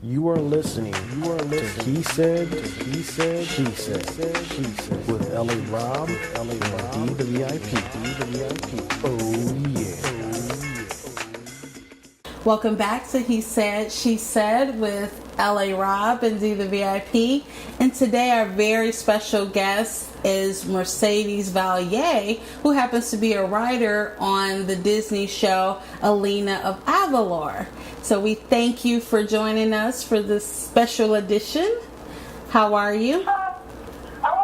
You are listening to He Said, She Said, with L.A. Rob, and D the VIP. Oh, yeah. Welcome back to He Said, She Said with L.A. Rob and D the VIP. And today our very special guest is Mercedes Valle, who happens to be a writer on the Disney show Elena of Avalor. So we thank you for joining us for this special edition. How are you? I'm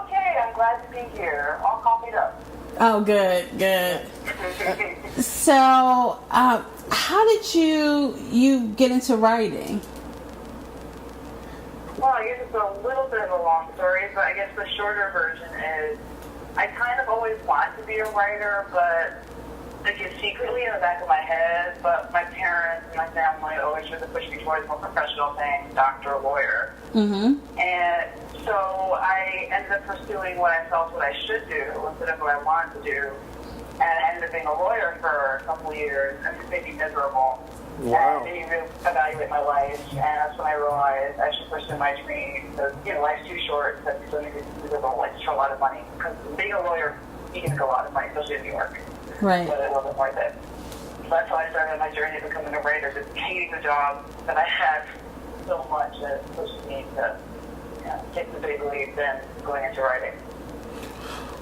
okay. I'm glad to be here. All coffeeed up. Oh, good. So, how did you get into writing? Well, I guess it's a little bit of a long story, but I guess the shorter version is I kind of always wanted to be a writer, but like it's secretly in the back of my head, but my parents and my family always tried to push me towards more professional things, doctor, lawyer. Mm-hmm. And so I ended up pursuing what I felt what I should do instead of what I wanted to do. And I ended up being a lawyer for a couple of years, and it made me miserable. Wow. And made me reevaluate my life, and that's when I realized I should pursue my dream. Because, life's too short, but so many people like for a lot of money. Because being a lawyer, you can make a lot of money, especially in New York. Right. But it wasn't worth it. So that's how I started my journey of becoming a writer, just hating the job that I had so much that it pushed me to take the big leap and going into writing.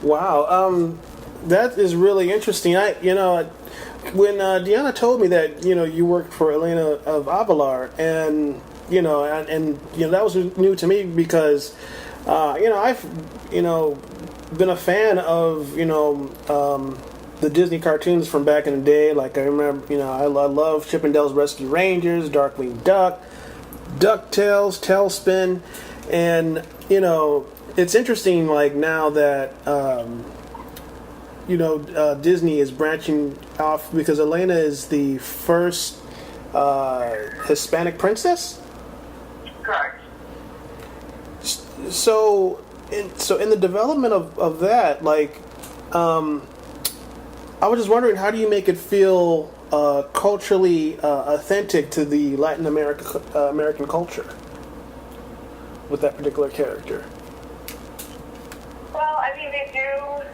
Wow. That is really interesting. When Deanna told me that you worked for Elena of Avalor, and that was new to me because I've been a fan of the Disney cartoons from back in the day. Like I remember, I love Chip 'n Dale's Rescue Rangers, Darkwing Duck, DuckTales, Tailspin, and it's interesting. Like now that Disney is branching off because Elena is the first Hispanic princess. Correct. So in the development of that, like, I was just wondering, how do you make it feel culturally authentic to the Latin American culture with that particular character? Well, I mean, they do.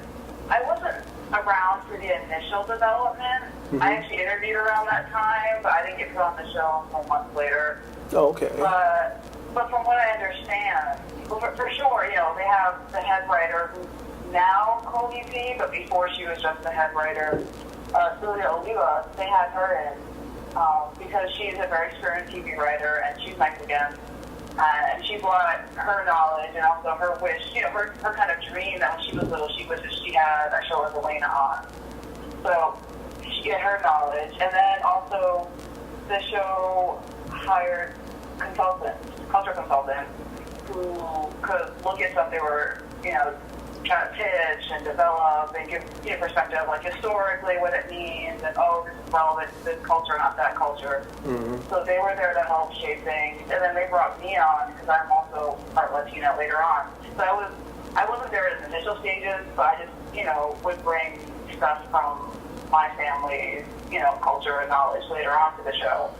I wasn't around for the initial development. Mm-hmm. I actually interviewed around that time, but I didn't get put on the show until months later. Oh, okay. But from what I understand, well, for sure, they have the head writer who's now co-VP, but before she was just the head writer, Sofia. They had her in because she's a very experienced TV writer, and she's Mexican. And she brought her knowledge and also her wish, her kind of dream that when she was little, she wished she had a show with Elena on. So she had her knowledge. And then also the show hired culture consultants, who could look at stuff they were, trying to pitch and develop and give perspective, like historically what it means, and this is relevant to this culture, not that culture. Mm-hmm. So they were there to help shape things, and then they brought me on because I'm also part Latina later on. So I wasn't there in the initial stages, but I just would bring stuff from my family's culture and knowledge later on to the show.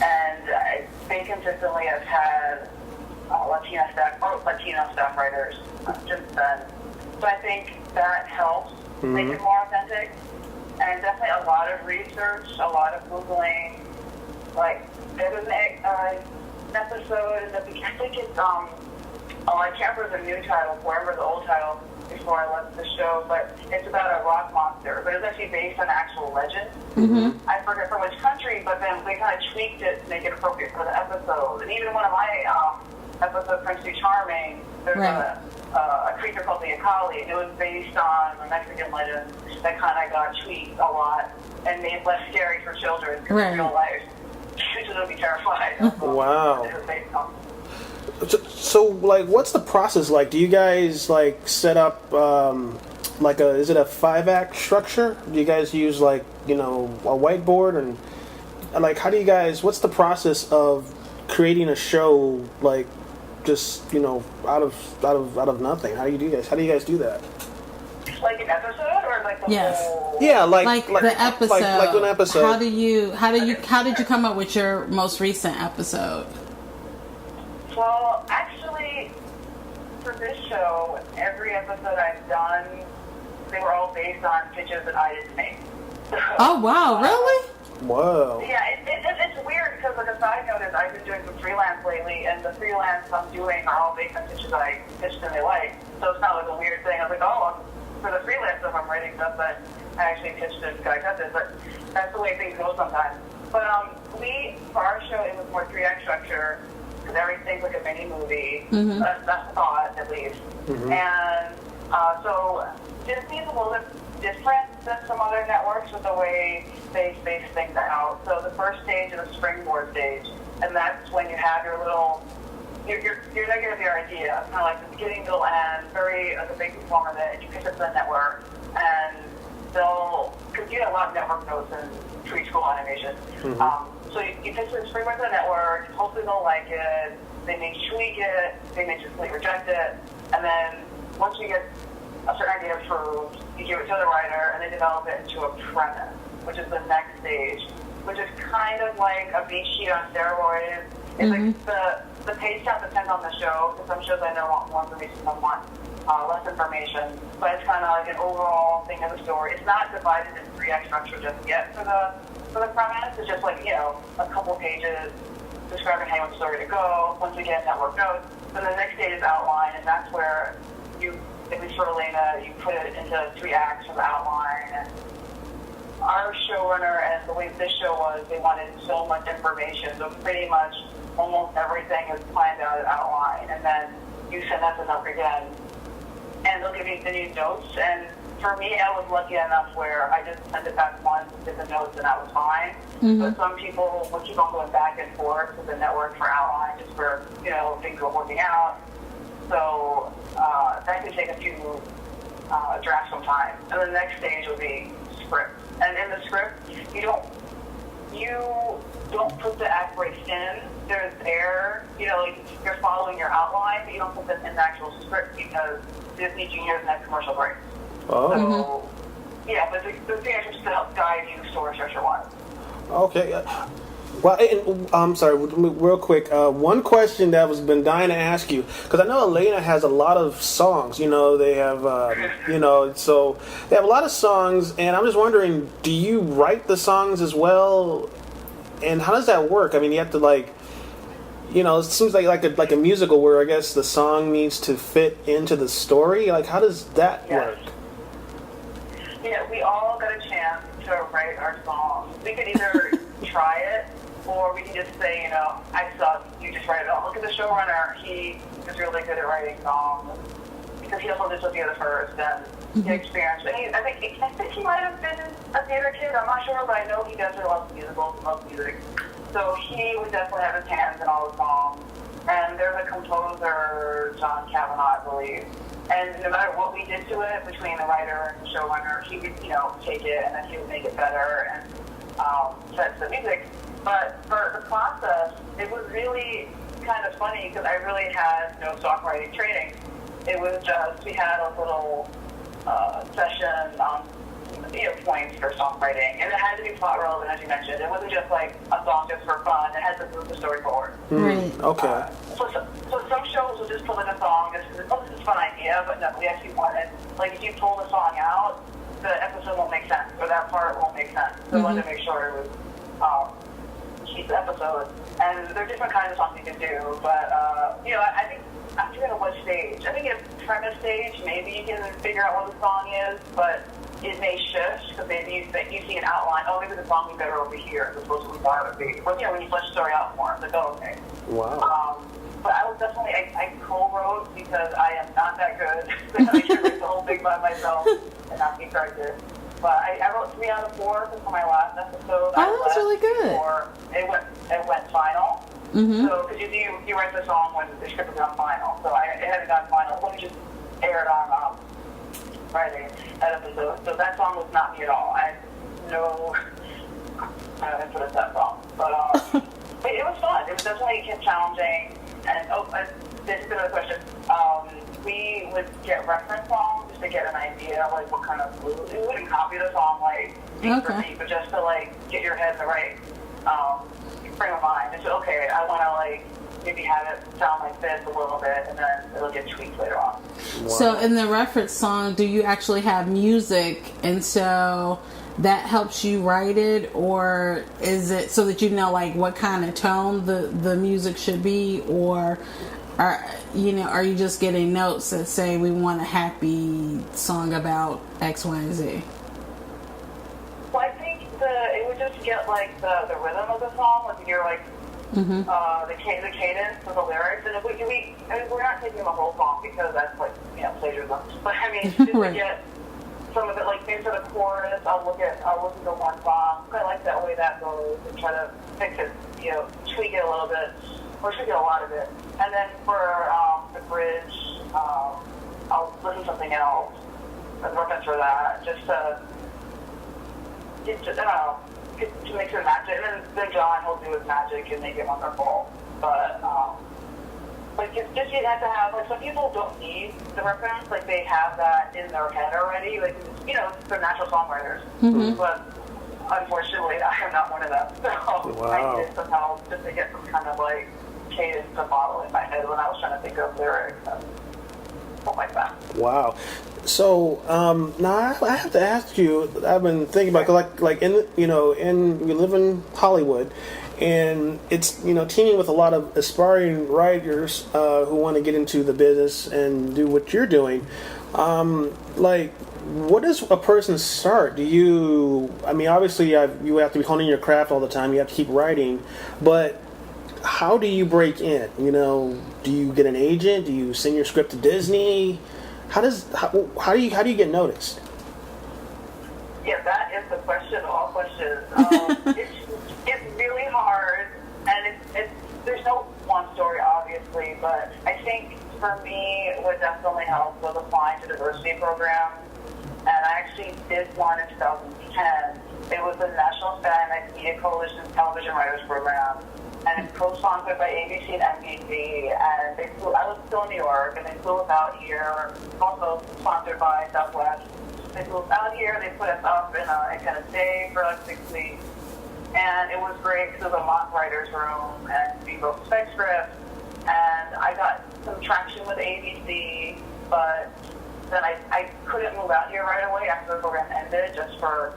And they consistently have had Latino staff writers since then. So I think that helps make it more authentic. And definitely a lot of research, a lot of Googling. Like, there was an episode in the beginning, I think it's, I can't remember the new title, I remember the old title before I left the show, but it's about a rock monster. But it's actually based on actual legend. Mm-hmm. I forget from which country, but then they kind of tweaked it to make it appropriate for the episode. And even one of my episodes, Prince Too Charming, there's a creature called the Akali. It was based on a Mexican legend that kind of got tweaked a lot and made less scary for children in real life. Children would be terrified. Wow. It was based on. So, like, what's the process like? Do you guys, like, set up, is it a 5-act structure? Do you guys use, like, a whiteboard? And, like, what's the process of creating a show, like, just, out of nothing? How do you guys do that? Like an episode or like the whole? Yeah, like the episode. Like an episode. How did you come up with your most recent episode? Well, actually, for this show, every episode I've done, they were all based on pitches that I didn't make. Oh, wow, really? Whoa. Yeah, it's weird because, like, a side note is I've been doing some freelance lately, and the freelance I'm doing are all based on pitches I pitched and they like. So it's not like a weird thing. I was like, oh, for the freelance stuff, I'm writing stuff that I actually pitched and got accepted. But that's the way things go sometimes. But for our show, it was more 3-act structure because everything's like a mini movie. Mm-hmm. That's the thought, at least. Mm-hmm. And so Disney's a little bit different than some other networks with the way they space things out. So the first stage is a springboard stage, and that's when you have your little, you're not going to be your idea. It's kind of like the beginning, middle, end, very like a big performer that, and you pitch it to the network, and because you get a lot of network notes in preschool animation. Mm-hmm. So you pitch the springboard to the network, hopefully they'll like it, they may tweak it, they may just reject it, and then once you get a certain idea approved, you give it to the writer, and they develop it into a premise, which is the next stage, which is kind of like a beat sheet on steroids. It's like the page count depends on the show, because some shows I know want more information, some want less information, but it's kind of like an overall thing of the story. It's not divided in 3-act structure just yet for the premise. It's just like, a couple pages describing how you want the story to go. Once again, network notes. Then the next stage is outline, and that's where at least for Elena, you put it into 3 acts from the outline. And our showrunner, and the way this show was, they wanted so much information. So pretty much almost everything is planned out at outline. And then you send that to them again, and they'll give you the new notes. And for me, I was lucky enough where I just sent it back once, did the notes, and that was fine. Mm-hmm. But some people would keep on going back and forth with the network for outline, just for, things were working out. So that could take a few drafts some time. And the next stage will be script. And in the script, you don't put the act breaks in. There's air, you're following your outline, but you don't put them in the actual script because Disney Junior's next commercial break. Oh. So, yeah, but the thing is just to help guide you story structure-wise. Okay. Well, I'm sorry, real quick. One question that was been dying to ask you, because I know Elena has a lot of songs. They have, so they have a lot of songs, and I'm just wondering, do you write the songs as well? And how does that work? I mean, you have to it seems like a musical where I guess the song needs to fit into the story. Like, how does that work? Yeah, we all got a chance to write our songs. We could either try it, or we can just say, I suck, you just write it all. Look at the showrunner, he is really good at writing songs, because he also did Sofia the first, and he experienced it. I think he might have been a theater kid, I'm not sure, but I know he definitely loves musicals and loves music. So he would definitely have his hands in all the songs. And there's a composer, John Kavanaugh, I believe. And no matter what we did to it, between the writer and the showrunner, he would, take it and then he would make it better and set the music. But for the process, it was really kind of funny because I really had no songwriting training. It was just, we had a little session on points for songwriting, and it had to be plot relevant, as you mentioned. It wasn't just like a song just for fun. It had to move the story forward. Right. Okay. So some shows will just pull in a song. This is a fun idea, but no, we actually wanted, if you pull the song out, the episode won't make sense, or that part won't make sense. So we wanted to make sure it was keep the episode. And there are different kinds of songs you can do, but I think I forget at what stage. I think at premise stage, maybe you can figure out what the song is, but it may shift because maybe you see an outline. Oh, maybe the song would be better over here as opposed to what we thought it would be. But when you flesh the story out more, it's like, oh, okay. Wow. But I was definitely I co-wrote because I am not that good. I can't write the whole thing by myself and not be corrected. But I wrote 3 out of 4 for my last episode. Oh, that's really good. It went final. Mm-hmm. So because you write the song when the script is on final. So it hadn't gone final. Let me just air it on Friday that episode. So that song was not me at all. I had no input in that song. But it was fun. It was definitely challenging. And this is another question. We would get reference songs just to get an idea what kind of mood. We wouldn't copy the song beat for beat, but just to get your head in the right frame of mind. And so I want to maybe have it sound like this a little bit, and then it'll get tweaked later on. Wow. So in the reference song, do you actually have music, and so that helps you write it, or is it so that you know like what kind of tone the music should be, or are you just getting notes that say we want a happy song about X, Y, and Z? Well, I think it would just get like the rhythm of the song, like you're like the cadence of the lyrics, and if I mean, we're not taking the whole song because that's like plagiarism. But I mean, just Right. to get some of it, like maybe for the chorus, I'll listen to one song. I like that way that goes, and try to fix it, tweak it a little bit, or tweak it a lot of it. And then for the bridge, I'll listen to something else as reference for that, just to make sure magic. And then John, he'll do his magic and make it wonderful. But like it's just you have to have like some people don't need the reference, like they have that in their head already. Like they're natural songwriters. But unfortunately, I am not one of them. So Wow. I did some help just to get some kind of like cadence to model in my head when I was trying to think of lyrics and stuff like that. Wow. So now I have to ask you. I've been thinking about like we live in Hollywood, and it's teeming with a lot of aspiring writers who want to get into the business and do what you're doing. Like, what does a person start? Obviously you have to be honing your craft all the time. You have to keep writing, but how do you break in? Do you get an agent? Do you send your script to Disney? How do you get noticed? Yeah, that is the question of all questions. It's really hard, and there's no one story, obviously, but I think for me, what definitely helped was applying to diversity programs, and I actually did one in 2010. It was the National Hispanic Media Coalition Television Writers Program, and it's co-sponsored by ABC and NBC, and I was still in New York, and they flew us out here, also sponsored by Southwest. They flew us out here, they put us up in a kind of stay for like 6 weeks, and it was great because it was a mock writer's room, and we wrote spec scripts, and I got some traction with ABC, but then I couldn't move out here right away after the program ended, just for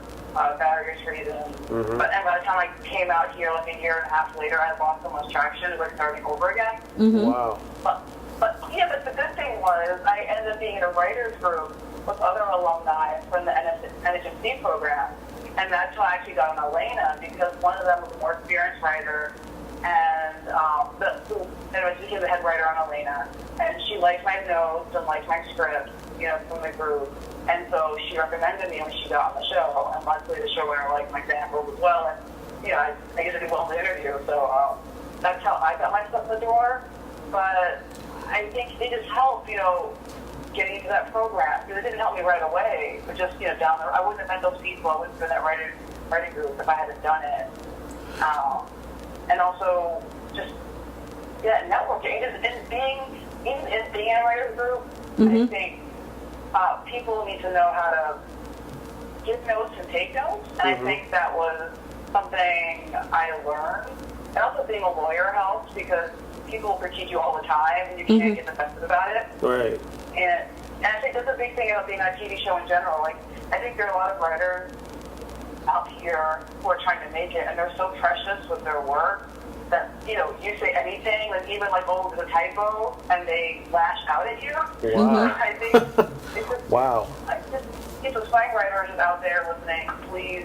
various reasons. And by the time I came out here, like a year and a half later, I lost so much traction. It was like starting over again. Wow. But the good thing was I ended up being in a writers group with other alumni from the NHMC program, and that's how I actually got on Elena, because one of them was a more experienced writer, and she became the head writer on Elena, and she liked my notes and liked my script, from the group, and so she recommended me when she got on the show, and luckily the showrunner liked my samples as well, and I guess I did well in the interview, so that's how I got myself in the door. But I think it just helped, getting into that program, because it didn't help me right away, but just down there, I wouldn't have met those people, I wouldn't have been in that writing group if I hadn't done it. And also just networking, and being in a writer's group, I think people need to know how to give notes and take notes, and I think that was something I learned. And also being a lawyer helps, because people critique you all the time, and you can't get defensive about it. Right. And I think that's a big thing about being on a TV show in general. Like, I think there are a lot of writers out here who are trying to make it, and they're so precious with their work that, you say anything, like even like, oh, there's a typo, and they lash out at you. Wow. I think it's just, Wow. if those fine writers out there listening, please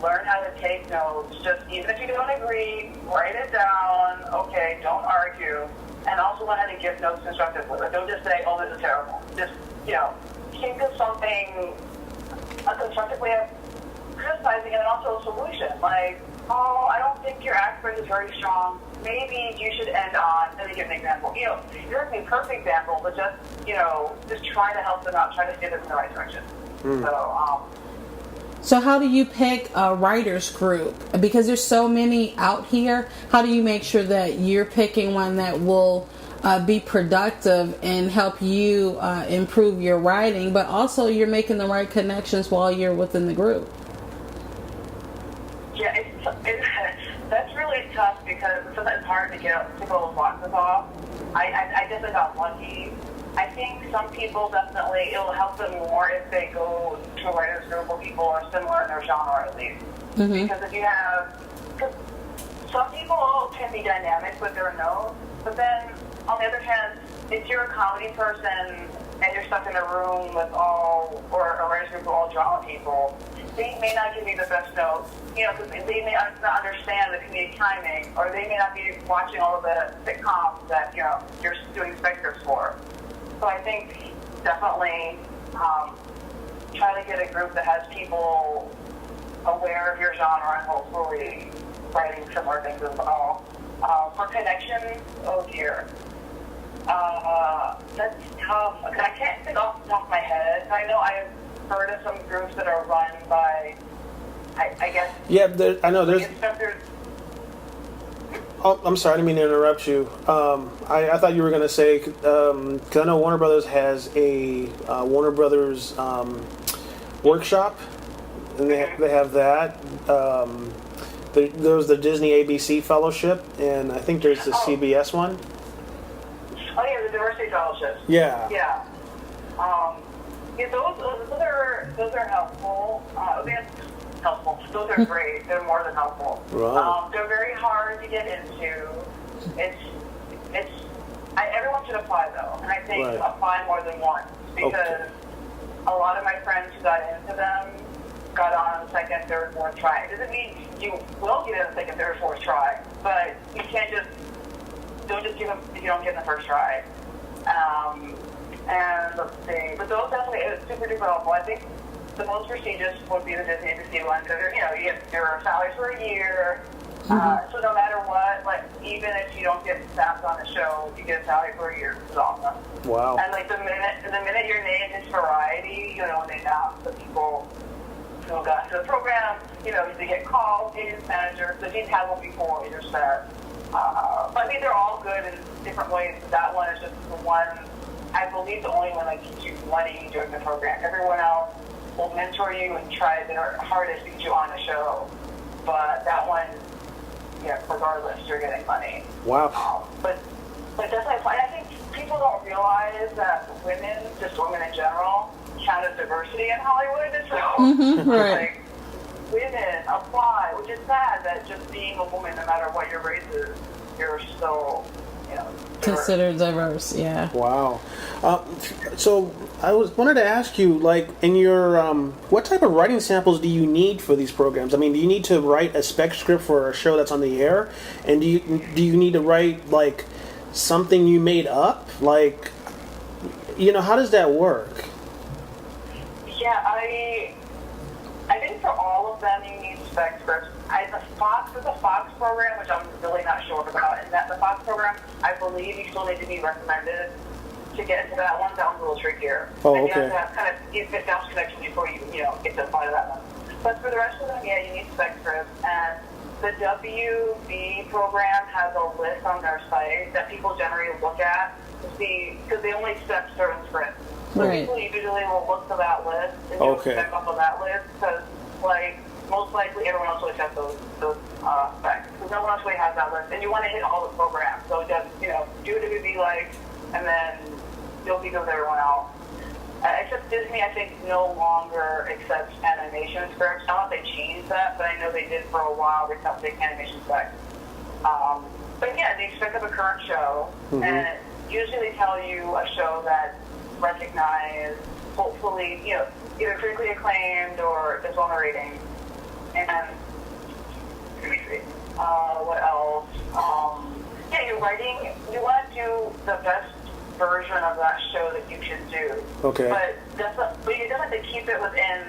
learn how to take notes. Just even if you don't agree, write it down. Okay, don't argue. And also learn how to give notes constructively. Like, don't just say, oh, this is terrible. Just, think of something, a constructive way of criticizing it, and also a solution. Like, oh, I don't think your accent is very strong. Maybe you should end on, and then give an example. It doesn't have to be a perfect example, but just, just try to help them out, try to steer them in the right direction. So how do you pick a writer's group? Because there's so many out here. How do you make sure that you're picking one that will be productive and help you improve your writing, but also you're making the right connections while you're within the group? Yeah, That's really tough because it's sometimes hard to get to go those boxes off. I definitely got lucky. I think some people definitely, it will help them more if they go to a writer's group where people are similar in their genre at least. Because if you have, because some people can be dynamic with their notes, but then on the other hand, if you're a comedy person and you're stuck in a room with all, or a writer's group with all drama people, they may not give you the best notes, because they may not understand the comedic timing, or they may not be watching all of the sitcoms that, you're doing spec scripts for. So I think definitely try to get a group that has people aware of your genre and hopefully writing similar things as well. For connections, oh dear. That's tough. I can't think off the top of my head. I know I've heard of some groups that are run by, I guess. Yeah, I know there's. Oh, I'm sorry, I didn't mean to interrupt you. I thought you were going to say, because I know Warner Brothers has a Warner Brothers workshop, and they have that. There's the Disney ABC Fellowship, and I think there's the CBS one. Oh yeah, the Diversity Fellowship. Yeah. Yeah. Yeah, those are helpful. Helpful. Those are great. They're more than helpful. Right. They're very hard to get into. Everyone should apply though, and I think apply more than once because a lot of my friends who got into them got on second, third, fourth try. It doesn't mean you will get in the second, third, fourth try, but you can't don't just give them if you don't get in the first try. And let's see, but those definitely is super duper helpful. I think the most prestigious would be the Disney ABC one because you get your salary for a year. So no matter what, like even if you don't get staffed on the show, you get a salary for a year. It's awesome. Wow. And like the minute your name is Variety, when they announce the people who got into the program, you get called, agent manager. So he's had one before, you're set. But I think they're all good in different ways. That one is just the one, I believe, the only one that keeps you money during the program. Everyone else will mentor you and try their hardest to get you on the show. But that one, regardless, you're getting money. Wow. But definitely, I think people don't realize that women, just women in general, count as diversity in Hollywood. So, right. Women apply, which is sad that just being a woman, no matter what your race is, you're still, considered diverse. Yeah. Wow. So I wanted to ask you, like, in your what type of writing samples do you need for these programs? I mean, do you need to write a spec script for a show that's on the air, and do you need to write like something you made up? Like, how does that work? Yeah, I think for all of them you need spec scripts. There's a Fox program, which I'm really not sure about, and the Fox program, I believe you still need to be recommended to get into that one. That one's a little trickier. Oh, and okay. you have to have you establish connection before you get to apply to that one. But for the rest of them, you need spec scripts, and the WB program has a list on their site that people generally look at to see, because they only accept certain scripts. So people usually will look to that list and do spec off of that list because, most likely everyone else will accept those specs because no one else really has that list. And you want to hit all the programs. So just, do what it would be like, and then you'll be good with everyone else. Except Disney, I think, no longer accepts animation scripts. I don't know if they changed that, but I know they did for a while. They stopped taking animation specs. But yeah, they expect of a current show, and usually they tell you a show that's recognized, hopefully, either critically acclaimed or is on the rating. And let me see, what else? You're writing. You want to do the best version of that show that you can do. Okay. But you don't have to keep it within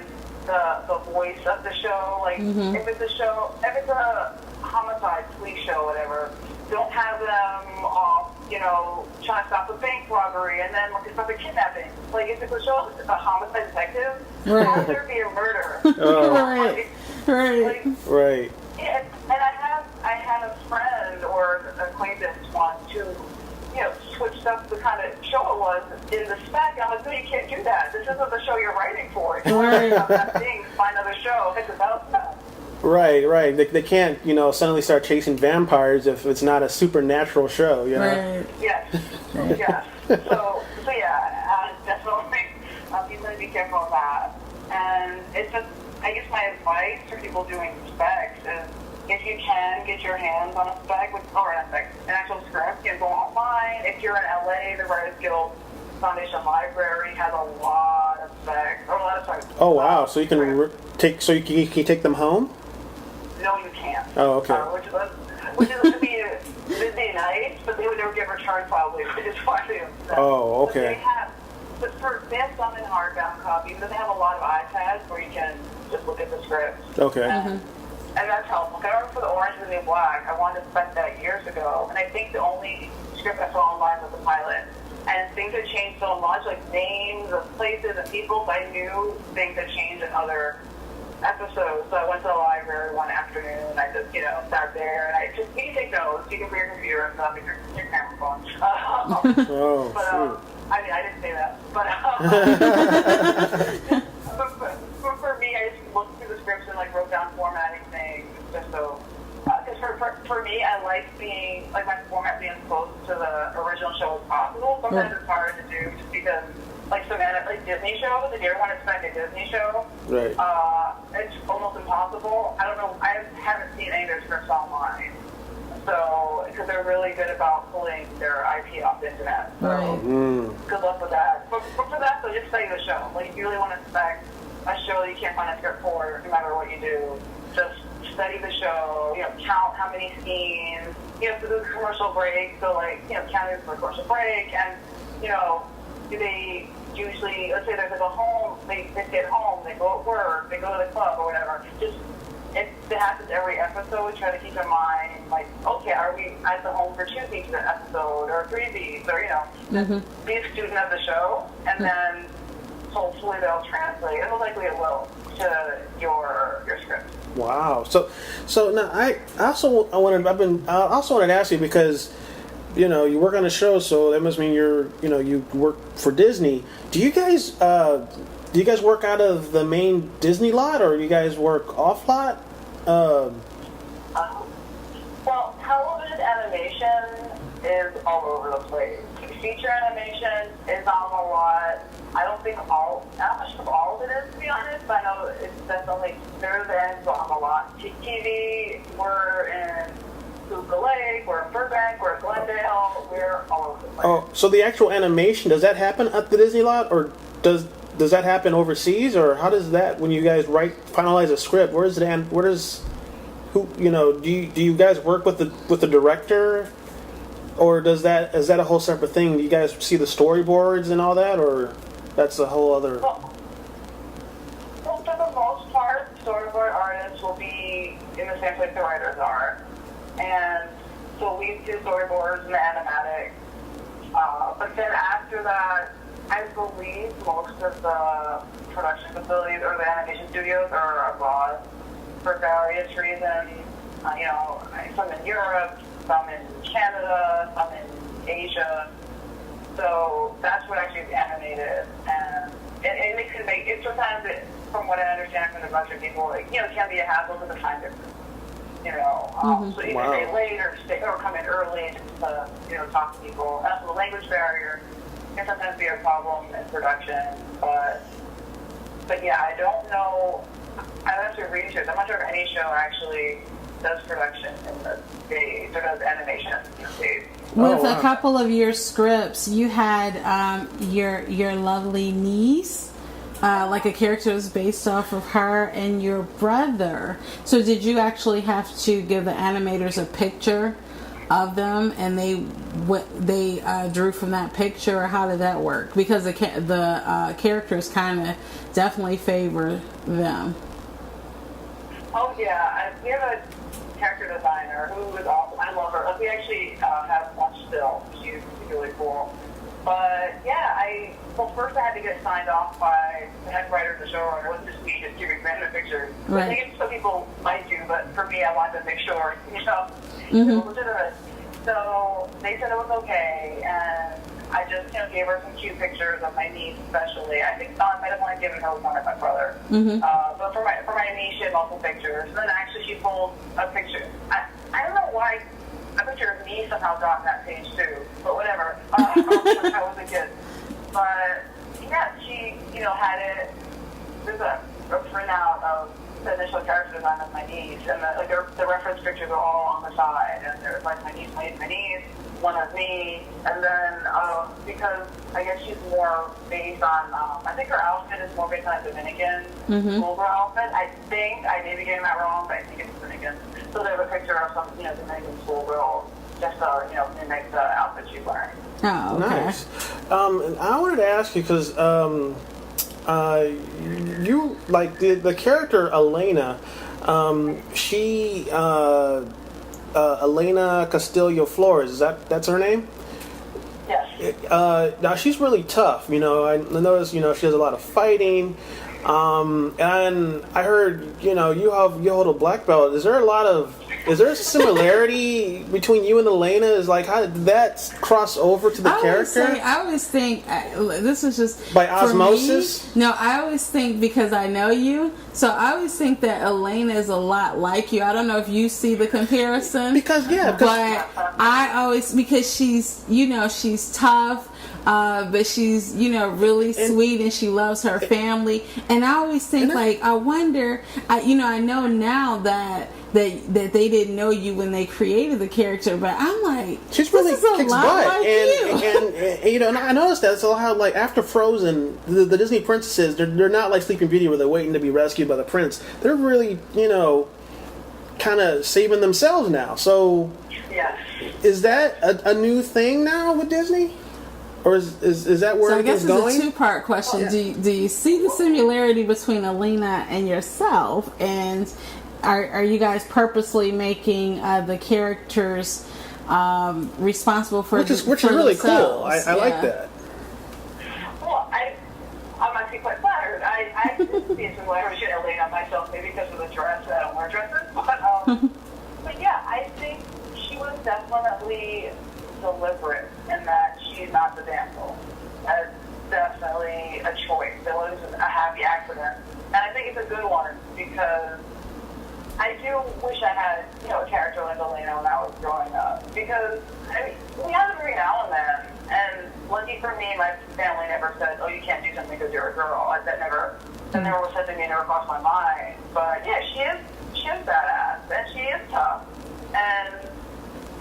the voice of the show. Like if it's a homicide police show, whatever. Don't have them off, trying to stop a bank robbery and then looking for the kidnapping. Like if it's a show that's a homicide detective, how would there be a murder? Right. Yeah, and I had a friend or an acquaintance want to, switch up the kind of show it was in the spec. I'm like, no, you can't do that. This isn't the show you're writing for. If you want to stop that thing, find another show. It's about that. Right. They can't, suddenly start chasing vampires if it's not a supernatural show, Right. Yes. Yes. So yeah, definitely, people need to be careful of that. And it's just, I guess my advice for people doing specs is, if you can get your hands on a spec, or an actual script, you can go online. If you're in LA, the Writers Guild Foundation Library has a lot of specs, or a lot of specs. Oh wow! So you can can you take them home? No, you can't. Oh, okay. Which is to be busy nice, but they would never get returned probably. Which is why they. Oh, okay. But they have some in hardbound copies, and they have a lot of iPads where you can just look at the script. Okay. And that's helpful. I remember for the Orange is the New Black, I wanted to spec that years ago, and I think the only script I saw online was the pilot. And things had changed so much, like names of places and people, so I knew things had changed in other episodes. So I went to the library one afternoon, and I just, sat there, and you can take notes, you can bring your computer and stuff, and your camera phone. I mean, I didn't say that, but for me, I just looked through the scripts and wrote down formatting things, just so. Because for me, I like being my format being as close to the original show as possible. Sometimes it's hard to do just because, Disney shows. If you ever want to spec a Disney show, right? It's almost impossible. I don't know. I haven't seen any of their scripts online. So, because they're really good about pulling their IP off the internet. So, good luck with that. But for that, so just study the show. If you really want to spec a show that you can't find a script for, no matter what you do, just study the show, count how many scenes, so there's a commercial break, so count it for a commercial break, and, do they usually, let's say there's a home, they get home, they go at work, they go to the club or whatever, just, it happens every episode, try to keep in mind, okay, are we at the home for 2 beats an episode, or 3 beats, or, be a student of the show, and then hopefully they'll translate, and most likely it will, to your script. Wow. So now I also wanted to ask you, because you work on a show, so that must mean you work for Disney. Do you guys work out of the main Disney lot, or do you guys work off lot? Well, television animation is all over the place. Feature animation is on a lot. I don't think I'm not sure if all of it is, to be honest, but I know it's definitely, there's ends on a lot. TV, we're in Hookah Lake, we're in Burbank, we're in Glendale, we're all over the place. Oh, so the actual animation, does that happen at the Disney lot, or does that happen overseas, or how does that, when you guys finalize a script, do you guys work with the director, or is that a whole separate thing? Do you guys see the storyboards and all that, or that's a whole other? Well, for the most part, storyboard artists will be in the same place the writers are, and so we do storyboards and the animatics. But then after that, I believe most of the production facilities or the animation studios are abroad for various reasons. Some in Europe, some in Canada, some in Asia. So that's what actually is animated, and it can make it sometimes. From what I understand from a bunch of people, it can be a hassle to the time difference. So you can stay late or come in early just to talk to people. And also the language barrier can sometimes be a problem in production, but yeah, I don't know. I have to research. I'm not sure if any show actually does production in the States or does animation in the States. With a couple of your scripts, you had your lovely niece, like a character was based off of her, and your brother. So did you actually have to give the animators a picture of them, and they drew from that picture, or how did that work? Because the characters kind of definitely favor them. Oh yeah, we have a character designer who is awesome. I love her. We actually have one still. She's really cool. But yeah, first I had to get signed off by the head writer of the showrunner. It wasn't just me just giving random pictures. Right. I think some people might do, but for me, I wanted to make sure, it was legitimate. So they said it was okay, and I just, gave her some cute pictures of my niece, especially. I think I might have only given her one of my brother. But for my niece, she had multiple pictures. And then actually, she pulled a picture. I don't know why. I picture of me somehow got on that page too. But whatever. When I was a kid. But yeah, she, had it. There's a printout of the initial character design of my niece, and the reference pictures are all on the side. And there's like my niece, one of me, and then because I guess she's more based on, I think her outfit is more based on a Dominican schoolgirl outfit. I think I may be getting that wrong, but I think it's Dominican. So there's a picture of some, Dominican schoolgirl just mimic the outfit she's wearing. Oh, okay. Nice. I wanted to ask you because you like the character Elena. She Elena Castillo Flores. That's her name? Yes. Now she's really tough. I noticed. She does a lot of fighting. And I heard. You hold a black belt. Is there a similarity between you and Elena? Is like how did that cross over to the character? I always think this is just by osmosis. No, I always think because I know you, so I always think that Elena is a lot like you. I don't know if you see the comparison because I always because she's tough. But she's, really sweet and she loves her family. And I always think I wonder, I know now that they didn't know you when they created the character, but I'm like, she's really kicks butt. Like and I noticed that. So how like after Frozen, the Disney princesses, they're not like Sleeping Beauty where they're waiting to be rescued by the prince. They're really, kind of saving themselves now. So, yes. Is that a new thing now with Disney? Or is that where it's going? So I guess it's a two-part question. Yeah. Do you see the similarity between Elena and yourself? And are you guys purposely making the characters responsible for which is really cool. I like that. Well, I'm actually quite flattered. I see a similarity to Elena myself, maybe because of the dress. I don't wear dresses, but yeah, I think she was definitely deliberate in that she's not the damsel. That's definitely a choice. It was a happy accident. And I think it's a good one because I do wish I had, a character like Elena when I was growing up. Because, we have them every now and then. And lucky for me, my family never said, oh, you can't do something because you're a girl. That never was something that never crossed my mind. But yeah, she is badass. And she is tough. And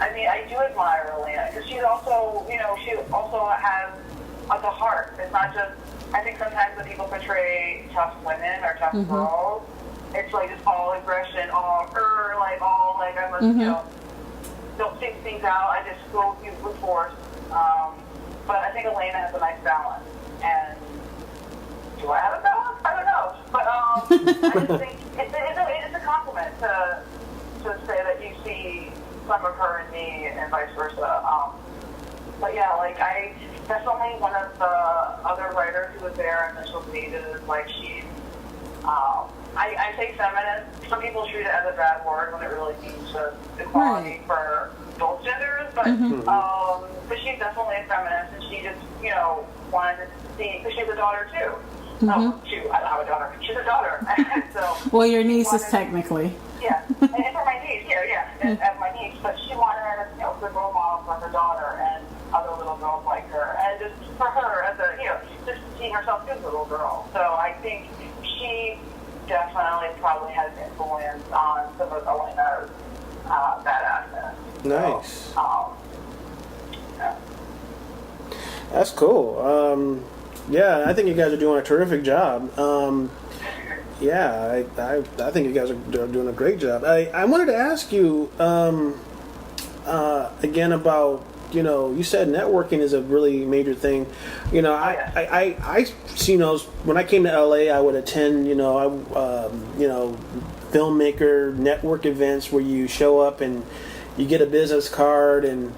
I do admire Elena because she's also, she also has the heart. It's not just, I think sometimes when people portray tough women or tough girls, it's like just all aggression, all I must, don't think things out. I just go with force. But I think Elena has a nice balance. And do I have a balance? I don't know. But I just think it's a compliment to say that you see some of her in me and vice versa. But yeah, I definitely one of the other writers who was there in initial stages, she's, I say feminist. Some people treat it as a bad word when it really means just equality for both genders, but she's definitely a feminist, and she just, wanted to see, because she's a daughter too. I don't have a daughter. She's a daughter. So, well, your niece is technically. Yeah, and for my niece, and my niece, but she wanted a good role model for her daughter and other little girls like her, and just for her as a, just seeing herself as a little girl. So I think she definitely probably has influence on some of Elena's badassness. Nice. So, yeah. That's cool. Yeah, I think you guys are doing a terrific job. Yeah, I think you guys are doing a great job. I wanted to ask you again about, you said networking is a really major thing. I when I came to LA, I would attend, filmmaker network events where you show up and you get a business card and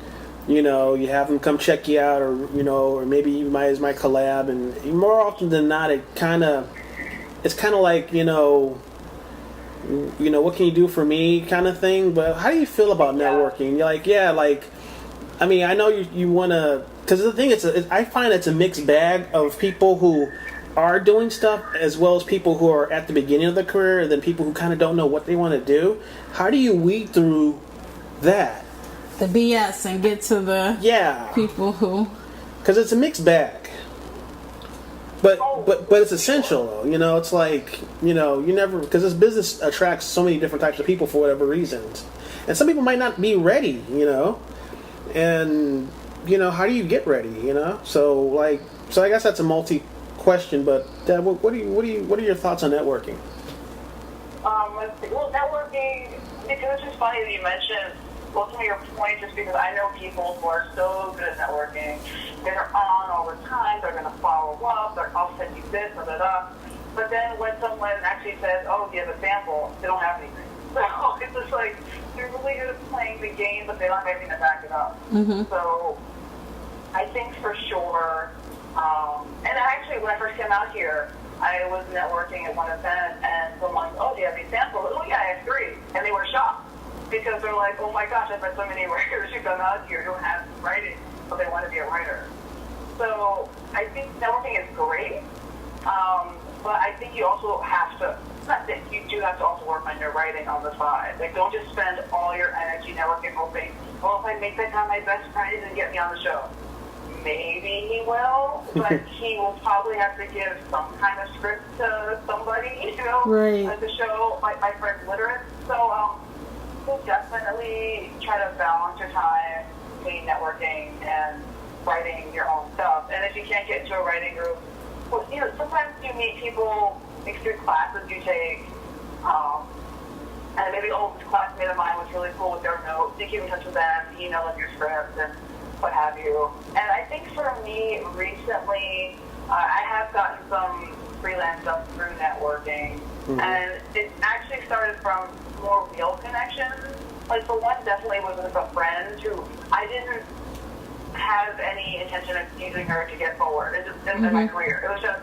you have them come check you out, or maybe you might collab, and more often than not, it's kind of like what can you do for me kind of thing. But how do you feel about networking? You're like, I know you want to because the thing is, I find it's a mixed bag of people who are doing stuff as well as people who are at the beginning of their career, and then people who kind of don't know what they want to do. How do you weed through that? The BS and get to the people who... Because it's a mixed bag. But it's essential, though. You know, it's like, you know, you never... Because this business attracts so many different types of people for whatever reasons. And some people might not be ready, you know? And, you know, how do you get ready, you know? So I guess that's a multi-question, but Dad, what are your thoughts on networking? Well, networking, because it's just funny that you mentioned some of your points, just because I know people who are so good at networking. They're on all the time. They're going to follow up. I'll send you this, blah, blah, blah. But then when someone actually says, oh, do you have a sample? They don't have anything. So it's just like, they're really good at playing the game, but they don't have anything to back it up. Mm-hmm. So I think for sure, and actually when I first came out here, I was networking at one event, and someone, oh, do you have any samples? Oh, yeah, I have 3. And they were shocked. Because they're like, oh my gosh, I've met so many writers who come out here who don't have writing, but they want to be a writer. So I think networking is great, but I think you also have to, it's not that you do have to also work on your writing on the side. Like, don't just spend all your energy networking hoping, well, if I make that guy my best friend and get me on the show. Maybe he will, but he will probably have to give some kind of script to somebody, you know, at the show. My friend's literate, so definitely try to balance your time between networking and writing your own stuff. And if you can't get into a writing group, well, you know, sometimes you meet people like through classes you take, and maybe, oh, this classmate of mine was really cool with their notes. You keep in touch with them, email them your script, and what have you. And I think for me, recently, I have gotten some freelance stuff through networking. Mm-hmm. And it actually started from more real connections. Like, for one, definitely was with a friend who I didn't have any intention of using her to get forward in my career. It was just,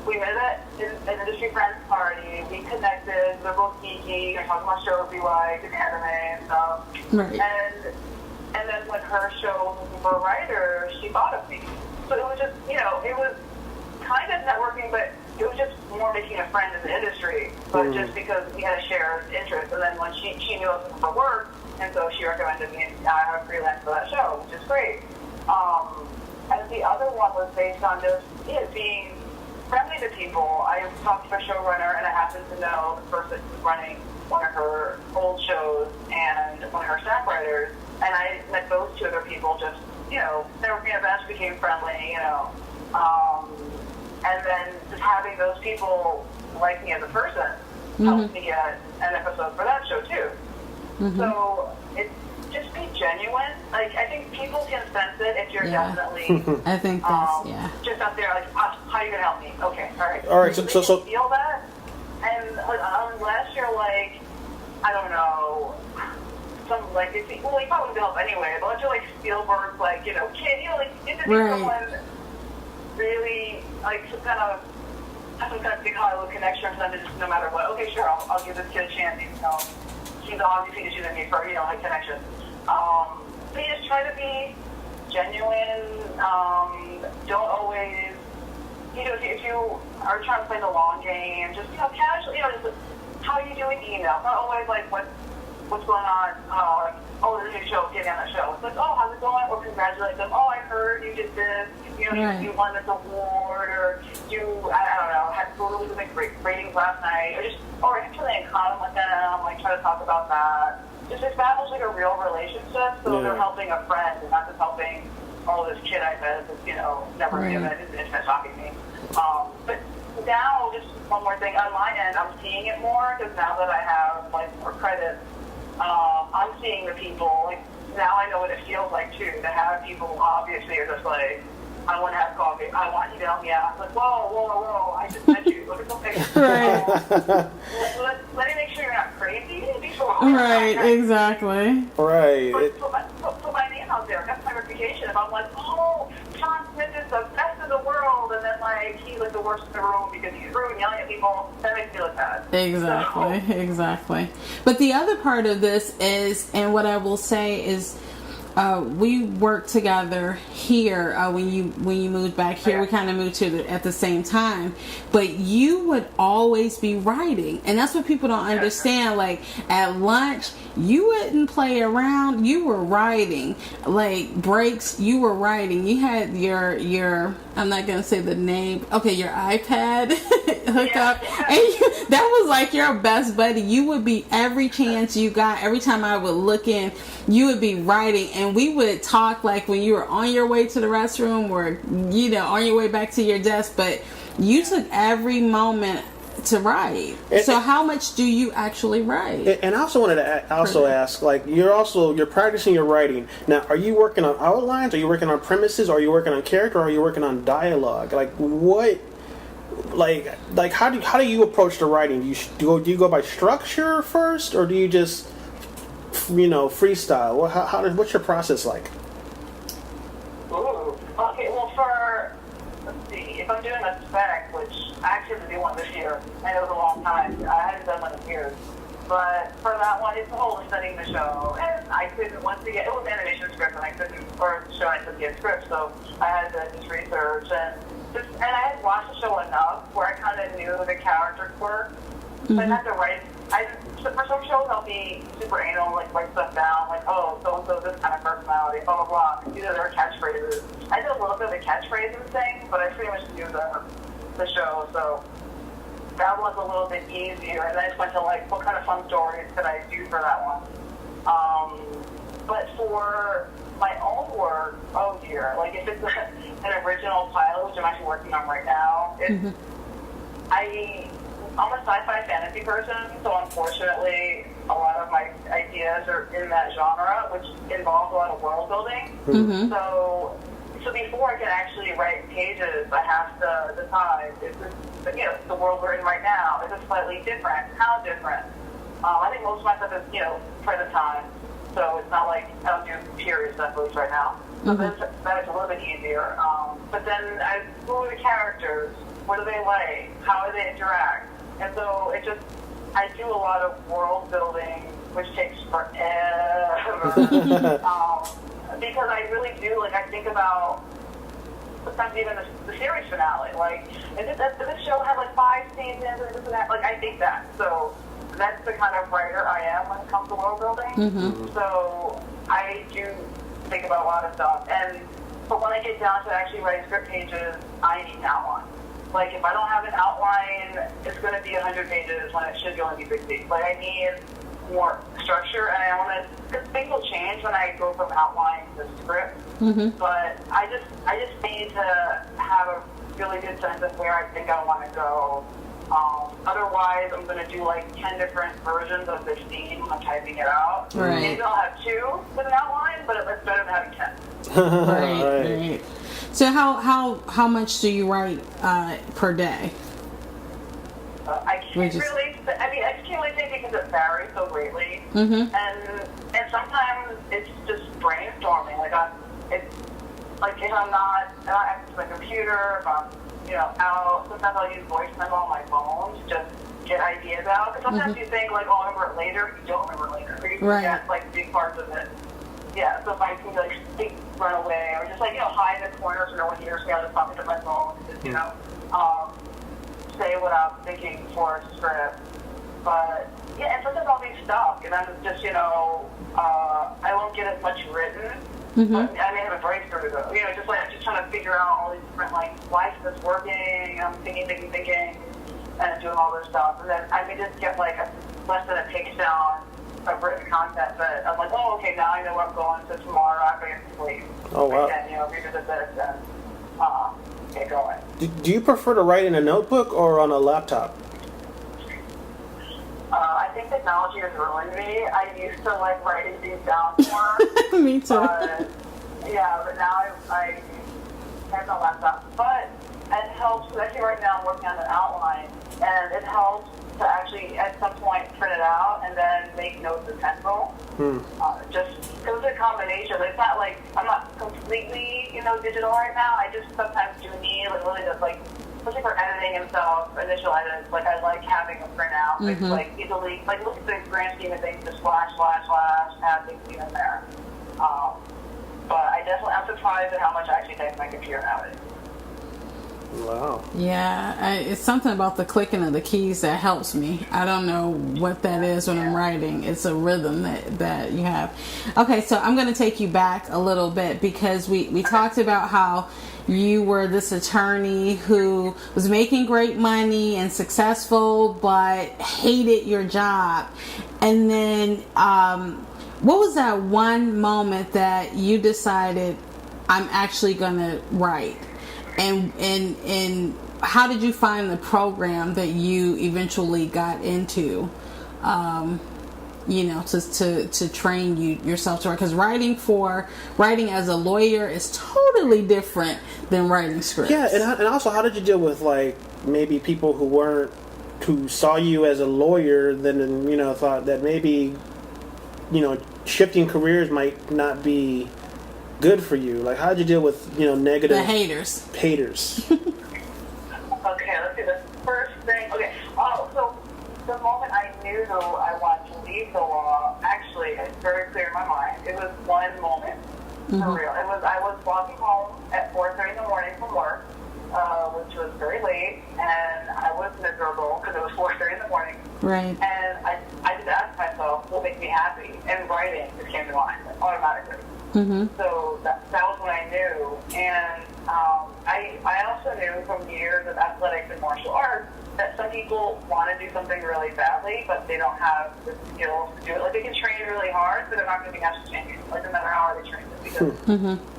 we met at an industry friends party, we connected, we were both geeky, we were talking about shows we liked, and anime and stuff. Right. And then when her show was looking for a writer, she thought of me. So it was just, you know, it was kind of networking, but it was just more making a friend in the industry, but just because we had a shared interest. And then when she knew I was looking for work, and so she recommended me, and I have a freelance for that show, which is great. And the other one was based on just being friendly to people. I talked to a showrunner, and I happened to know the person who was running one of her old shows and one of her staff writers, and I met those 2 other people just, you know, networking events, became friendly, you know. And then just having those people like me as a person helped me get an episode for that show too. Mm-hmm. So it's just be genuine. Like, I think people can sense it if you're definitely I think that's just out there like, how are you gonna help me? Okay, all right. So feel that, and unless you're like, I don't know, some like, well, you probably wouldn't help anyway. But unless you're like Spielberg's, like, you know, kid, you know, like interview someone really, like, some kind of big Hollywood connection for them to just, no matter what, okay, sure, I'll give this kid a chance, you know, she's obviously just using me for, you know, like, connection. So you just try to be genuine, don't always, you know, if you are trying to play the long game, just, you know, casually, you know, just, how are you doing email? Not always, like, what's going on, like, oh, there's a new show, get me on that show. It's like, oh, how's it going? Or congratulate them, oh, I heard you did this, you know, you won this award, or you, I don't know, had really good ratings last night, or actually in common with them, like, try to talk about that. Just establish, like, a real relationship, so they're helping a friend, and not just helping, oh, this kid I met is, you know, never given internet talking to me. But now, just one more thing, on my end, I'm seeing it more, because now that I have, like, more credits, I'm seeing the people, like, now I know what it feels like, too, to have people who obviously are just like, I want to have coffee, I want you to help me out. I'm like, whoa, I just met you. Look at something. Let me make sure you're not crazy before. Right, exactly. Right. Put my name out there. That's my reputation. If I'm like, oh, John Smith is the best in the world, and then, like, he's, like, the worst in the room because he's rude and yelling at people, that makes me look bad. Exactly. But the other part of this is, and what I will say is, we worked together here when you moved back here. We kind of moved here at the same time, but you would always be writing, and that's what people don't understand. Like at lunch, you wouldn't play around. You were writing. Like breaks, you were writing. You had your I'm not gonna say the name. Okay, your iPad hook up, and that was like your best buddy. You would be every chance you got. Every time I would look in, you would be writing, and we would talk like when you were on your way to the restroom or on your way back to your desk. But you took every moment to write. So how much do you actually write? And I also wanted to ask, like you're practicing your writing. Now, are you working on outlines? Are you working on premises? Are you working on character? Or are you working on dialogue? Like what? Like how do you approach the writing? Do you go by structure first, or do you just freestyle? What's your process like? Ooh. Okay. Well, let's see. If I'm doing a spec, which I actually did one this year, and it was a long time. I hadn't done one in years. But for that one, it's the whole studying the show, and I couldn't once again. It was an animation script, and I couldn't get script, so I had to just research and I had watched the show enough where I kind of knew the characters were. So I had to write. For some shows, I'll be super anal, like write stuff down, like so and so this kind of personality, blah blah blah. These are their catchphrases. I did a little bit of the catchphrases thing, but I pretty much knew the show, so that was a little bit easier. And I just went to like, what kind of fun stories could I do for that one? But for my own work, oh dear, like if it's an original pilot, which I'm actually working on right now, I'm a sci-fi fantasy person, so unfortunately a lot of my ideas are in that genre, which involves a lot of world building. So before I can actually write pages, I have to decide, is this, the world we're in right now, is it slightly different? How different? I think most of my stuff is, present time, so it's not like I don't do period stuff at least right now. So that is a little bit easier. But then who are the characters? What do they like? How do they interact? And so I do a lot of world building, which takes forever. Because I really do, I think about sometimes even the series finale. Does this show have 5 seasons or this and that? I think that. So that's the kind of writer I am when it comes to world building. So I do think about a lot of stuff. But when I get down to actually writing script pages, I need an outline. If I don't have an outline, it's going to be 100 pages when it should only be 60. I need more structure, and I want to, because things will change when I go from outline to script. But I just need to have a really good sense of where I think I want to go. Otherwise, I'm going to do 10 different versions of this scene when I'm typing it out. Right. Maybe I'll have 2 with an outline, but it's better than having 10. Right. So how much do you write per day? I can't really say because it varies so greatly. And sometimes it's just brainstorming. If I'm not access to my computer, if I'm out, sometimes I'll use voice memo on my phone to just get ideas out. Because sometimes you think I'll remember it later, you don't remember it later. Or you forget big parts of it. Yeah, so if I can run away or just hide in the corner so no one hears me, I'll just pop into my phone and just, say what I'm thinking for a script. But yeah, and sometimes I'll be stuck and I'm just, I won't get as much written. But I may have a breakthrough though. Just trying to figure out all these different why is this working? I'm thinking, and doing all this stuff. And then I may just get less than a page down of written content, but I'm okay, now I know where I'm going, so tomorrow after I get to sleep. Oh, wow. I can, revisit this and get going. Do you prefer to write in a notebook or on a laptop? I think technology has ruined me. I used to writing things down more. Me too. But now I have no laptop. But it helps, actually right now I'm working on an outline, and it helps to actually at some point print it out and then make notes with pencil. Just because it's a combination. It's not I'm not completely digital right now. I just sometimes do need really just especially for editing and stuff, initial edits. I like having a printout. It's easily look at the grand scheme of things, just slash, add things in there. I'm surprised at how much I actually type my computer nowadays. Wow. Yeah, it's something about the clicking of the keys that helps me. I don't know what that is when I'm writing. It's a rhythm that you have. Okay, so I'm going to take you back a little bit because we talked about how you were this attorney who was making great money and successful but hated your job. And then what was that one moment that you decided, I'm actually going to write? And how did you find the program that you eventually got into, to train yourself to write? Because writing as a lawyer is totally different than writing scripts. Yeah, and also, how did you deal with, like, maybe people who saw you as a lawyer, then, thought that maybe, shifting careers might not be good for you? Like, how did you deal with, negative... The haters. Haters. Okay, let's see. The first thing... Okay, so the moment I knew I wanted to leave the law, actually, it's very clear in my mind. It was one moment, for real. I was walking home at 4:30 in the morning from work, which was very late, and I was miserable because it was 4:30 in the morning. Right. And I just asked myself, what makes me happy? And writing just came to mind, automatically. So that was when I knew, and I also knew from years of athletics and martial arts that some people want to do something really badly, but they don't have the skills to do it. Like, they can train really hard, but they're not going to be national champions. Like, no matter how hard they train, because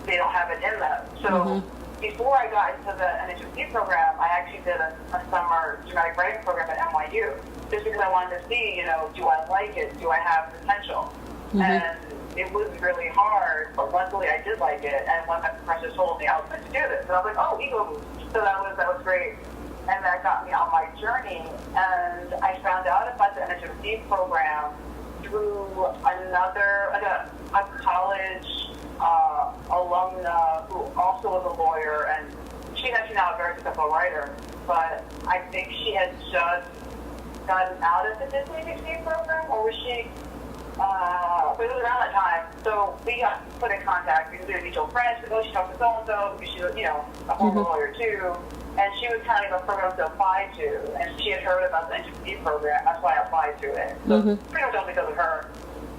they don't have it in them. So before I got into the NHMC program, I actually did a summer dramatic writing program at NYU, just because I wanted to see, do I like it? Do I have potential? And it was really hard, but luckily I did like it. And when my professor told me I was going to do this, and I was like, oh, ego boost. So that was great. And that got me on my journey. And I found out about the NHMC program through a college alumna who also was a lawyer, and she's actually now a very successful writer. But I think she had just gotten out of the Disney PhD program, or was she? But it was around that time, so we got put in contact. We were mutual friends. Because she talked to so-and-so, because she was, a former lawyer too. And she was telling me about programs to apply to, and she had heard about the NGP program. That's why I applied to it. So pretty much all because of her.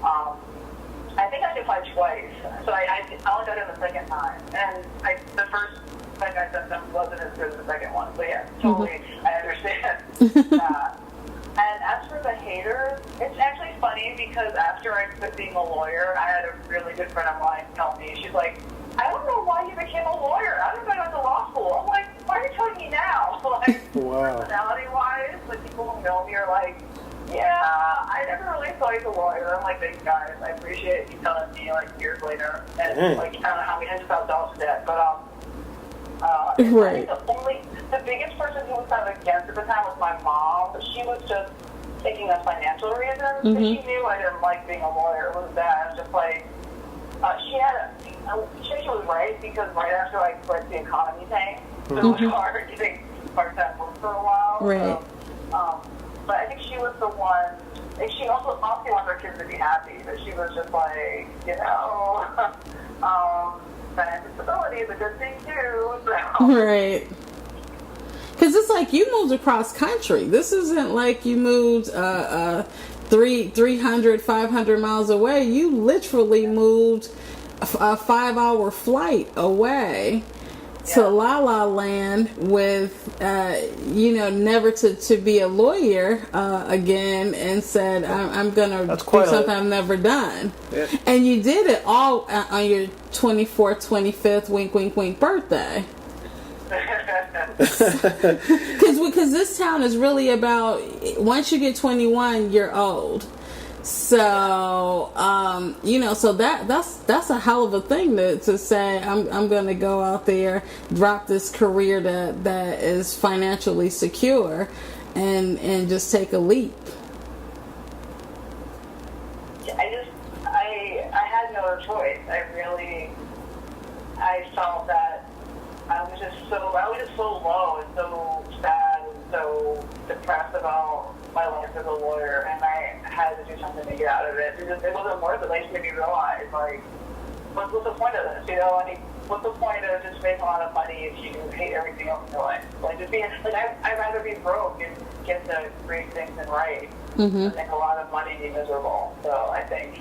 I think I applied twice, so I only got it the second time. And the first thing I sent them wasn't as good as the second one. So yeah, totally, I understand that. And as for the haters, it's actually funny because after I quit being a lawyer, I had a really good friend of mine tell me, she's like, I don't know why you became a lawyer. I don't know to law school. I'm like, why are you telling me now? Like, personality-wise, like, people who know me are like, yeah, I never really saw you as a lawyer. I'm like, thanks, guys. I appreciate you telling me, like, years later. And, like, I don't know how many hundreds of dollars debt, but, right. I think the biggest person who was kind of against at the time was my mom, but she was just thinking of financial reasons. But she knew I didn't like being a lawyer. It was that. It was just like, she was right, because right after I quit, the economy tanked. So it was hard getting part-time work for a while. Right. So, but I think she was the one, and she also wants her kids to be happy, but she was just like, financial stability is a good thing too. So. Right. Because it's like you moved across country. This isn't like you moved 300, 500 miles away. You literally moved a 5-hour flight away to La La Land with, never to be a lawyer again, and said, I'm going to do something I've never done. Yeah. And you did it all on your 24th, 25th, wink, wink, wink birthday. Because this town is really about, once you get 21, you're old. So, so that's a hell of a thing to say, I'm going to go out there, drop this career that is financially secure, and just take a leap. I had no choice. I felt that I was just so low and so sad and so depressed about my life as a lawyer, and I had to do something to get out of it. It wasn't worth it. It just made me realize, like, what's the point of this? You know, I mean, what's the point of just making a lot of money if you hate everything else in your life? Like, just being, like, I'd rather be broke and get to create things and write than make a lot of money and be miserable. So I think,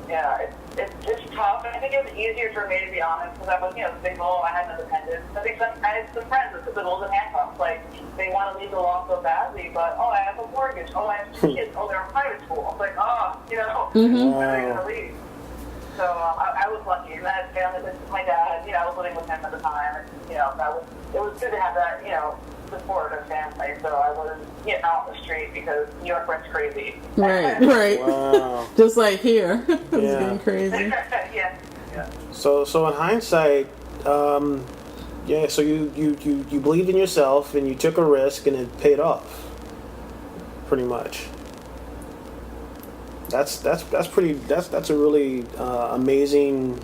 yeah, it's tough. And I think it was easier for me, to be honest, because I was, single, I had no dependents. I had some friends with symbols and handcuffs. Like, they want to leave the law so badly, but, I have a mortgage. I have 2 kids. They're in private school. It's like, when are they going to leave? So I was lucky. And I had family with my dad. I was living with him at the time. And, it was good to have that, support of family. So I wasn't getting out on the street because New York rent's crazy. Right. Wow. Just like here. It's Yeah. getting crazy. yeah. So in hindsight, so you believed in yourself and you took a risk and it paid off, pretty much. That's a really amazing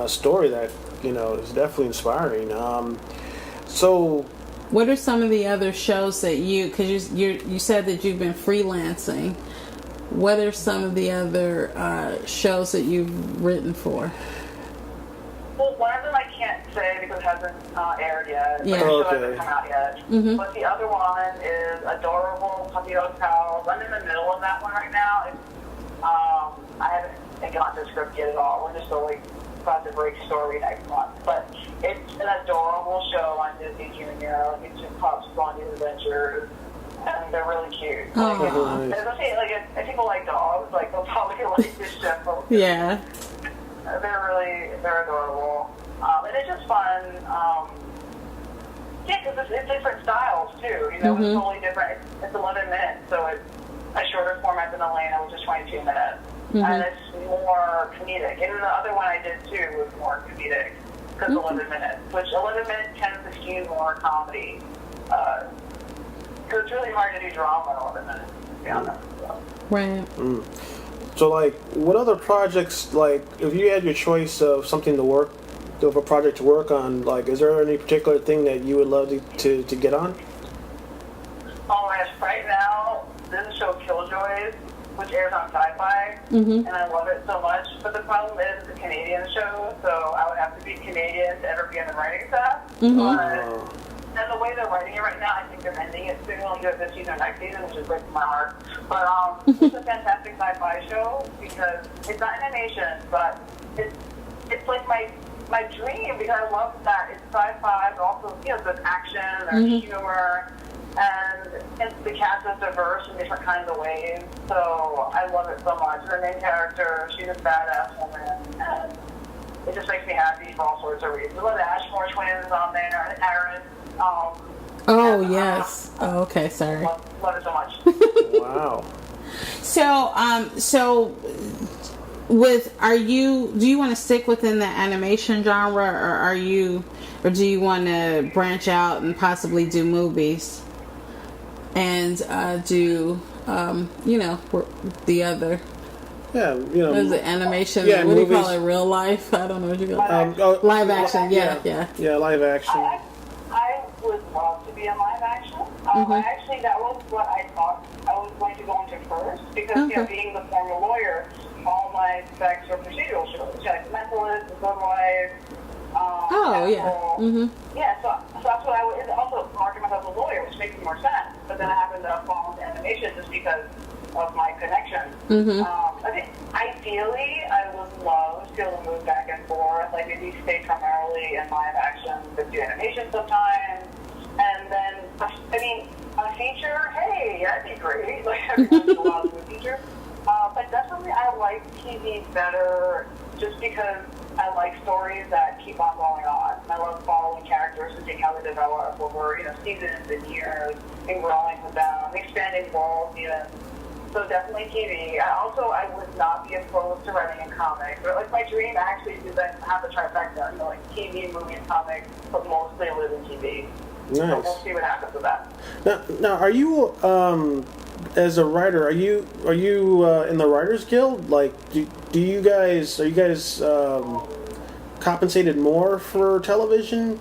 story that is definitely inspiring. So what are some of the other shows that because you said that you've been freelancing? What are some of the other shows that you've written for? Well, one of them I can't say because it hasn't aired yet. Yeah. The show hasn't come out yet. But the other one is Adorable Puppy Hotels. I'm in the middle of that one right now. I haven't gotten the script yet at all. We're just still about to break story next month. But it's an adorable show on Disney Junior. It's just pups going on adventures. And they're really cute. Oh. Especially, if people like dogs, they'll probably like this show. Yeah. They're adorable. And it's just fun. Because it's different styles, too. It's totally different. It's 11 minutes, so it's a shorter format than Elena, which is 22 minutes. And it's more comedic. And the other one I did, too, was more comedic, because 11 minutes. Which 11 minutes tends to skew more comedy. Because it's really hard to do drama in 11 minutes, to be honest. So. Right. So, what other projects, if you had your choice of something to work, of a project to work on, is there any particular thing that you would love to get on? Oh my gosh, right now, there's a show Killjoys, which airs on Sci-Fi, and I love it so much. But the problem is it's a Canadian show, so I would have to be Canadian to ever be in the writing staff. And the way they're writing it right now, I think they're ending it soon. They'll do it this season or next season, which is breaking my heart. But it's a fantastic sci-fi show because it's not animation, but it's like my dream because I love that it's sci-fi, but also there's action, there's humor, and the cast is diverse in different kinds of ways. So I love it so much. The main character, she's a badass woman, and it just makes me happy for all sorts of reasons. I love the Ashmore twins on there, and Aaron. Yes. Okay, sorry. Love it so much. Wow. So do you want to stick within the animation genre, or do you want to branch out and possibly do movies and do the other? Yeah, What is it, animation? Yeah, what movies. do you call it? Real life? I don't know what you call it. Live action. Yeah, live action. I would love to be in live action. Actually, that was what I thought I was going to go into first because, being the former lawyer, all my specs are procedural shows, like Mentalist, The Good Wife. Yeah, so that's what I would. And also, marking myself as a lawyer, which makes more sense. But then I happened to fall into animation just because of my connection. I think ideally, I would love to be able to move back and forth, maybe stay primarily in live action, but do animation sometimes, and then a feature. Hey, that'd be great. Everyone's allowed to do a feature. But definitely, I like TV better, just because I like stories that keep on going on. I love following characters and seeing how they develop over seasons and years, and growing with them, expanding worlds even. So definitely TV. I would not be opposed to writing in comics. But my dream actually is to have the trifecta, TV, movie, and comics, but mostly live in TV. Nice. So we'll see what happens with that. Now, are you as a writer? Are you in the Writers Guild? Are you guys compensated more for television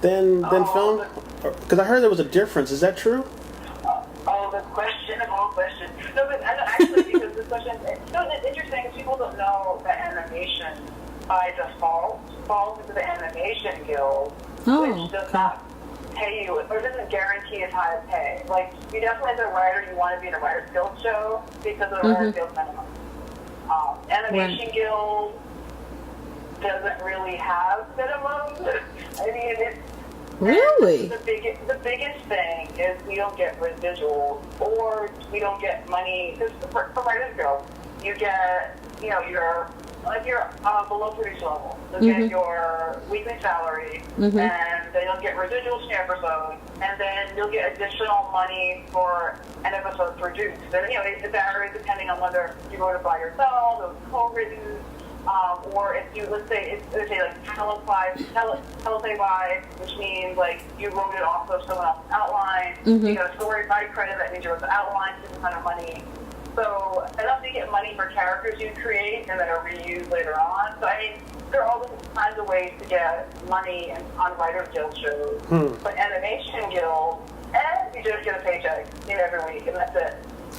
than film? Because I heard there was a difference. Is that true? The question of all questions. No, but actually, because this question, it's interesting because people don't know that animation by default falls into the animation guild, Oh, which does not pay you, or doesn't guarantee as high a pay. Like, you definitely, as a writer, you want to be in a Writers Guild show because of the Writers Guild minimum. Animation Guild doesn't really have minimums. I mean, it's really? The biggest thing is we don't get residuals, or we don't get money. Because for Writers Guild, you get, your below producer level. You'll get your weekly salary, and then you'll get residuals from your episode, and then you'll get additional money for an episode produced. Then, it varies depending on whether you wrote it by yourself, it was co-written, or if you, let's say like telesay by, which means like you wrote it off of someone else's outline, you got a story by credit, that means you wrote the outline, different kind of money. So enough to get money for characters you create and that are reused later on. So I mean, there are all different kinds of ways to get money on Writers Guild shows. But Animation Guild, you just get a paycheck every week, and that's it.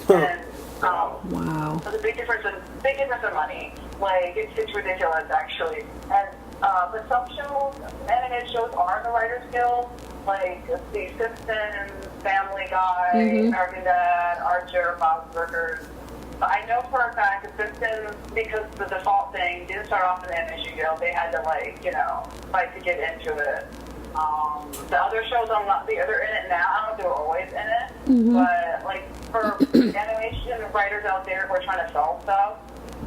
And wow. there's a big difference in money. Like, it's ridiculous, actually. And but some shows, animated shows, are in the Writers Guild. Like, The Simpsons, Family Guy, American Dad, Archer, Bob's Burgers. But I know for a fact The Simpsons, because the default thing didn't start off in the Animation Guild, they had to, fight to get into it. The other shows, they're in it now. I don't know if they were always in it. But, for animation writers out there who are trying to sell stuff,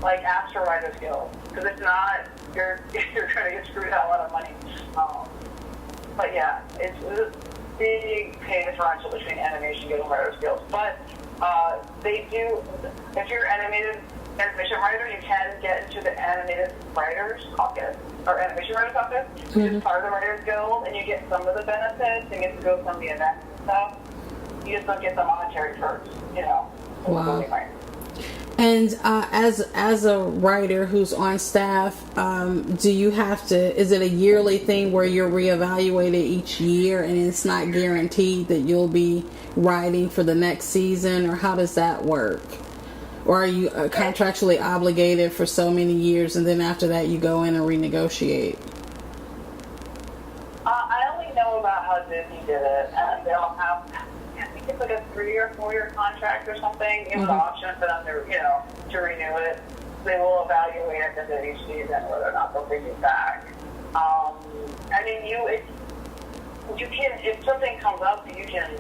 ask for Writers Guild. Because if not, you're going to get screwed out a lot of money. But yeah, it's a big pay differential between Animation Guild and Writers Guild. But they do, if you're an animation writer, you can get into the Animated Writers Caucus, or Animation Writers Caucus, which is part of the Writers Guild, and you get some of the benefits, and get to go to some of the events and stuff. You just don't get the monetary perks, Wow. And as a writer who's on staff, do you have to? Is it a yearly thing where you're reevaluated each year, and it's not guaranteed that you'll be writing for the next season, or how does that work? Or are you contractually obligated for so many years, and then after that you go in and renegotiate? I only know about how Disney did it, and they'll have, I think it's like a 3 or 4 year contract or something. You have the option for them to renew it. They will evaluate at the end of each season whether or not they'll bring you back. I mean, you can, if something comes up, you can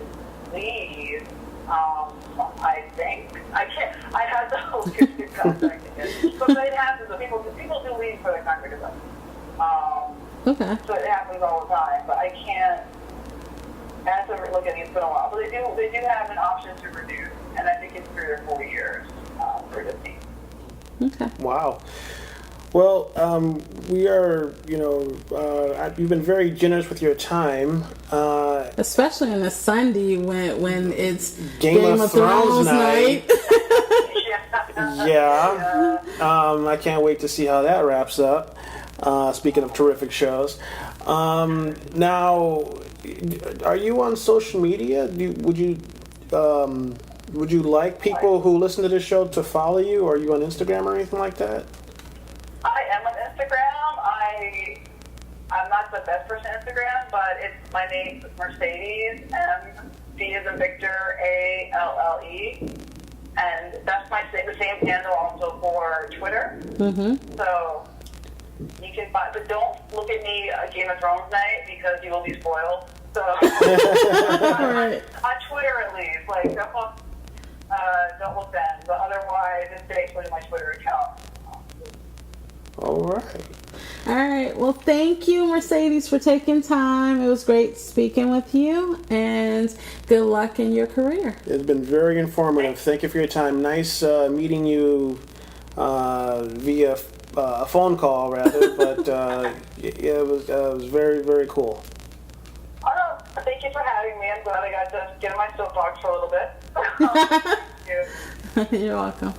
leave. I think I can't. I had to look at the contract again. But it happens. People do leave for the contract is up. Okay. So it happens all the time, but I can't. I have to look at it. It's been a while, but they do have an option to renew, and I think it's 3 or 4 years for Disney. Okay. Wow. Well, we are, you've been very generous with your time. Especially on a Sunday when it's Game of Thrones night. Yeah. I can't wait to see how that wraps up. Speaking of terrific shows. Now, are you on social media? Would you like people who listen to this show to follow you? Are you on Instagram or anything like that? I am on Instagram. I'm not the best person on Instagram, but it's my name, Mercedes, M-D as in Victor, A-L-L-E. And that's the same handle also for Twitter. So you can find, but don't look at me Game of Thrones night because you will be spoiled. So on Twitter at least, don't look then. But otherwise, it's basically my Twitter account. All right. All right. Well, thank you, Mercedes, for taking time. It was great speaking with you, and good luck in your career. It's been very informative. Thank you for your time. Nice meeting you via a phone call, rather, but it was very, very cool. Oh, no. Thank you for having me. I'm glad I got to get in my soapbox for a little bit. Thank you. You're welcome.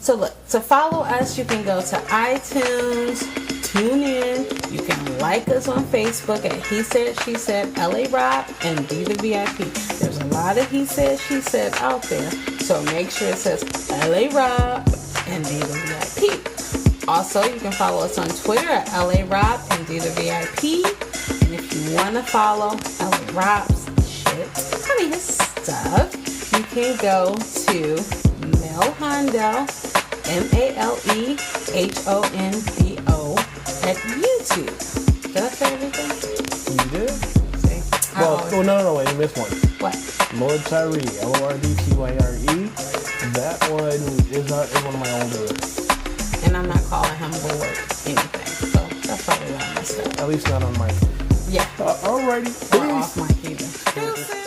So look, to follow us, you can go to iTunes, tune in. You can like us on Facebook at He Said, She Said, LA Rob, and Be the VIP. There's a lot of He Said, She Said out there. So make sure it says LA Rob and Be the VIP. Also, you can follow us on Twitter at LA Rob and do the VIP. And if you want to follow LA Rob's shit, his stuff, you can go to Mel Hondo, MALEHONDO at YouTube. Did I say everything? You did? See? Well, no, wait, you missed one. What? Lord Tyree, LORDTYRE. That one is one of my older. And I'm not calling him Lord anything. So that's probably why I messed up. At least not on my phone. Yeah. Alrighty. Or off my either.